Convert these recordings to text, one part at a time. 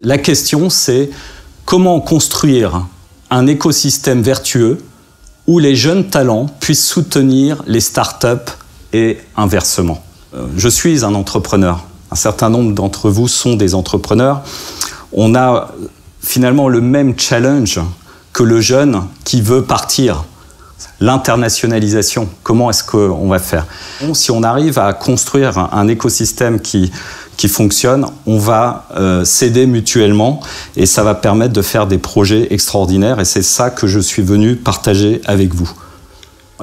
La question, c'est comment construire un écosystème vertueux où les jeunes talents puissent soutenir les startups et inversement. Je suis un entrepreneur. Un certain nombre d'entre vous sont des entrepreneurs. On a finalement le même challenge que le jeune qui veut partir. L'internationalisation, comment est-ce qu'on va faire? Si on arrive à construire un écosystème qui fonctionne, on va s'aider mutuellement et ça va permettre de faire des projets extraordinaires et c'est ça que je suis venu partager avec vous.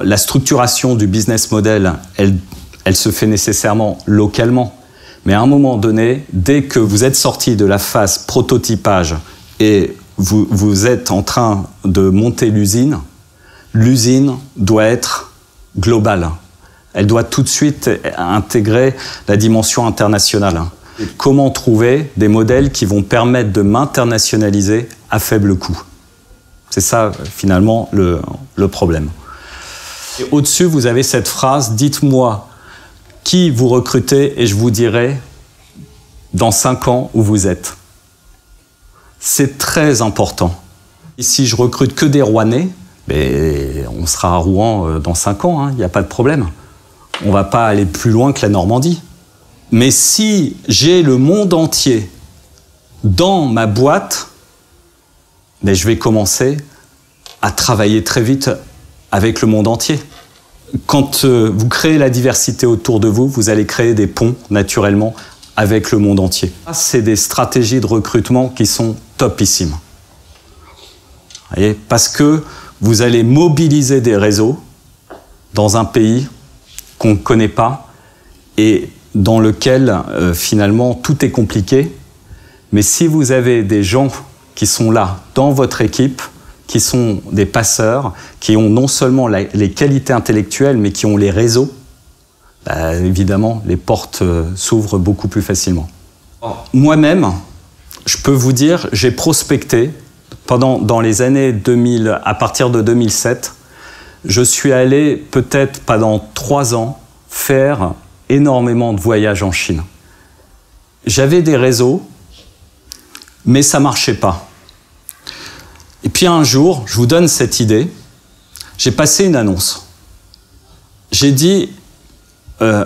La structuration du business model, elle se fait nécessairement localement, mais à un moment donné, dès que vous êtes sorti de la phase prototypage et vous êtes en train de monter l'usine, l'usine doit être globale. Elle doit tout de suite intégrer la dimension internationale. Comment trouver des modèles qui vont permettre de m'internationaliser à faible coût? C'est ça, finalement, le problème. Et au-dessus, vous avez cette phrase, dites-moi qui vous recrutez et je vous dirai dans 5 ans où vous êtes. C'est très important. Et si je recrute que des Rouennais, mais on sera à Rouen dans 5 ans, il n'y a pas de problème. On ne va pas aller plus loin que la Normandie. Mais si j'ai le monde entier dans ma boîte, je vais commencer à travailler très vite avec le monde entier. Quand vous créez la diversité autour de vous, vous allez créer des ponts naturellement avec le monde entier. C'est des stratégies de recrutement qui sont topissimes. Vous voyez, parce que vous allez mobiliser des réseaux dans un pays qu'on ne connaît pas et dans lequel finalement tout est compliqué. Mais si vous avez des gens qui sont là dans votre équipe, qui sont des passeurs, qui ont non seulement les qualités intellectuelles, mais qui ont les réseaux, évidemment, les portes s'ouvrent beaucoup plus facilement. Moi-même, je peux vous dire, j'ai prospecté dans les années 2000, à partir de 2007, je suis allé peut-être pendant 3 ans faire énormément de voyages en Chine. J'avais des réseaux, mais ça ne marchait pas. Et puis un jour, je vous donne cette idée, j'ai passé une annonce. J'ai dit,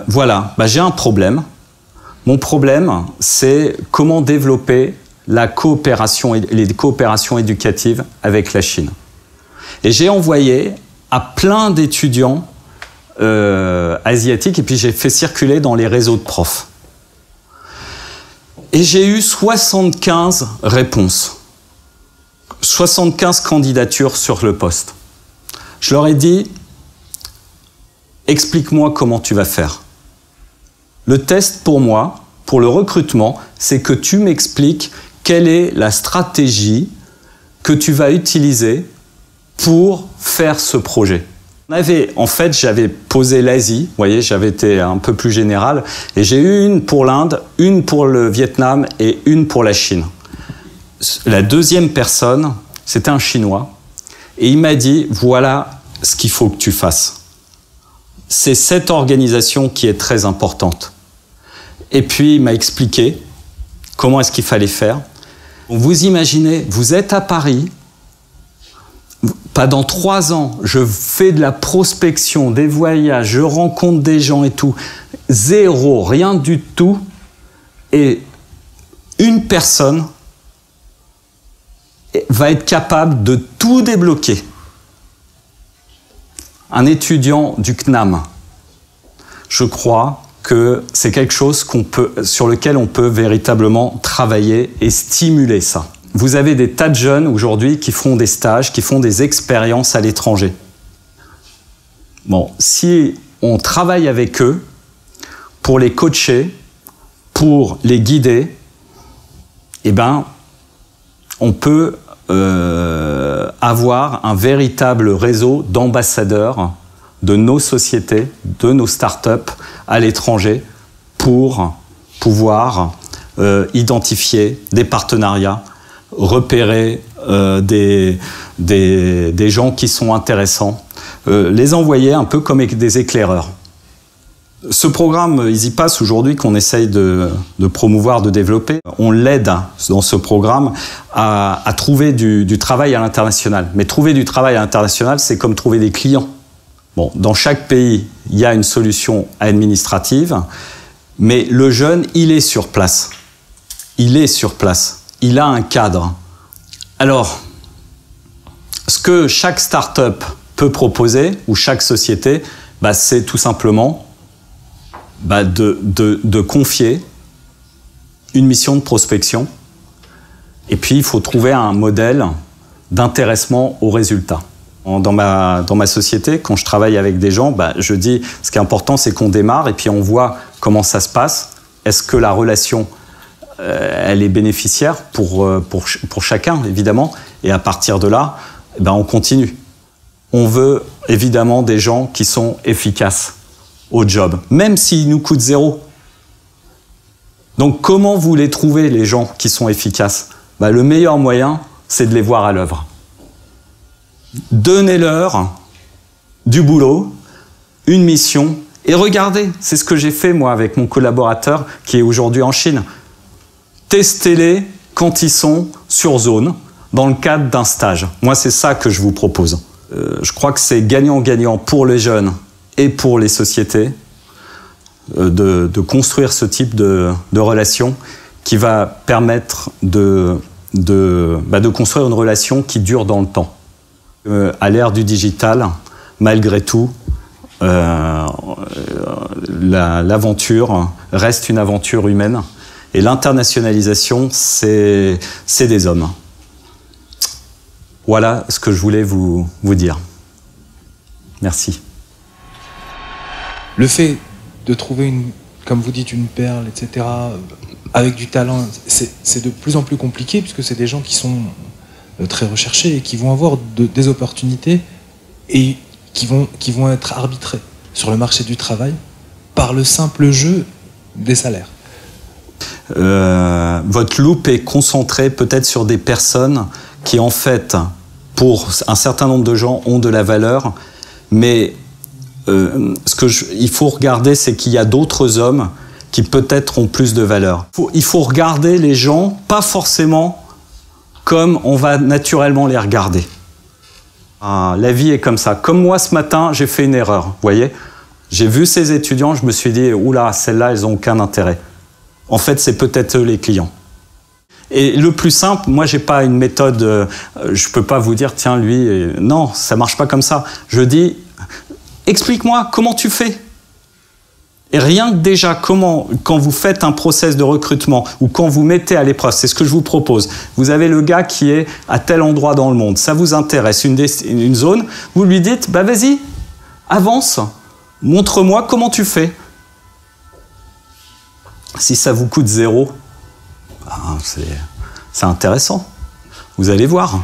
voilà, j'ai un problème. Mon problème, c'est comment développer les coopérations éducatives avec la Chine. Et j'ai envoyé à plein d'étudiants asiatiques et puis j'ai fait circuler dans les réseaux de profs. Et j'ai eu 75 réponses. 75 candidatures sur le poste. Je leur ai dit, explique-moi comment tu vas faire. Le test pour moi, pour le recrutement, c'est que tu m'expliques quelle est la stratégie que tu vas utiliser pour faire ce projet. En fait, j'avais posé l'Asie, vous voyez, j'avais été un peu plus général, et j'ai eu une pour l'Inde, une pour le Vietnam et une pour la Chine. La deuxième personne, c'était un Chinois, et il m'a dit, voilà ce qu'il faut que tu fasses. C'est cette organisation qui est très importante. Et puis, il m'a expliqué comment est-ce qu'il fallait faire. Vous imaginez, vous êtes à Paris, pendant 3 ans, je fais de la prospection, des voyages, je rencontre des gens et tout. Zéro, rien du tout. Et une personne va être capable de tout débloquer. Un étudiant du CNAM. Je crois que c'est quelque chose sur lequel on peut véritablement travailler et stimuler ça. Vous avez des tas de jeunes aujourd'hui qui font des stages, qui font des expériences à l'étranger. Bon, si on travaille avec eux pour les coacher, pour les guider, on peut avoir un véritable réseau d'ambassadeurs de nos sociétés, de nos startups à l'étranger pour pouvoir identifier des partenariats, repérer des gens qui sont intéressants, les envoyer un peu comme des éclaireurs. Ce programme EasyPass aujourd'hui qu'on essaye de promouvoir, de développer, on l'aide dans ce programme à trouver du travail à l'international. Mais trouver du travail à l'international, c'est comme trouver des clients. Bon, dans chaque pays, il y a une solution administrative, mais le jeune, il est sur place. Il est sur place. Il a un cadre. Alors, ce que chaque start-up peut proposer, ou chaque société, c'est tout simplement de confier une mission de prospection. Et puis, il faut trouver un modèle d'intéressement aux résultats. Dans ma société, quand je travaille avec des gens, je dis, ce qui est important, c'est qu'on démarre et puis on voit comment ça se passe. Est-ce que la relation, elle est bénéficiaire pour chacun, évidemment. Et à partir de là, on continue. On veut évidemment des gens qui sont efficaces au job, même s'ils nous coûtent 0. Donc comment vous les trouvez, les gens qui sont efficaces? Le meilleur moyen, c'est de les voir à l'œuvre. Donnez-leur du boulot, une mission, et regardez, c'est ce que j'ai fait moi avec mon collaborateur qui est aujourd'hui en Chine. Testez-les quand ils sont sur zone, dans le cadre d'un stage. Moi, c'est ça que je vous propose. Je crois que c'est gagnant-gagnant pour les jeunes et pour les sociétés de construire ce type de relation qui va permettre de construire une relation qui dure dans le temps. À l'ère du digital, malgré tout, l'aventure reste une aventure humaine et l'internationalisation, c'est des hommes. Voilà ce que je voulais vous dire. Merci. Le fait de trouver, comme vous dites, une perle, etc., avec du talent, c'est de plus en plus compliqué puisque c'est des gens qui sont très recherchés et qui vont avoir des opportunités et qui vont être arbitrés sur le marché du travail par le simple jeu des salaires. Votre loupe est concentrée peut-être sur des personnes qui, en fait, pour un certain nombre de gens, ont de la valeur, mais il faut regarder, c'est qu'il y a d'autres hommes qui peut-être ont plus de valeur. Il faut regarder les gens, pas forcément comme on va naturellement les regarder. La vie est comme ça. Comme moi, ce matin, j'ai fait une erreur, vous voyez. J'ai vu ces étudiants, je me suis dit, oula, celles-là, elles n'ont aucun intérêt. En fait, c'est peut-être eux les clients. Et le plus simple, moi, j'ai pas une méthode, je peux pas vous dire, tiens, lui, non, ça marche pas comme ça. Je dis, explique-moi comment tu fais. Et rien que déjà, quand vous faites un process de recrutement ou quand vous mettez à l'épreuve, c'est ce que je vous propose. Vous avez le gars qui est à tel endroit dans le monde, ça vous intéresse, une zone, vous lui dites, vas-y, avance, montre-moi comment tu fais. Si ça vous coûte 0, c'est intéressant. Vous allez voir.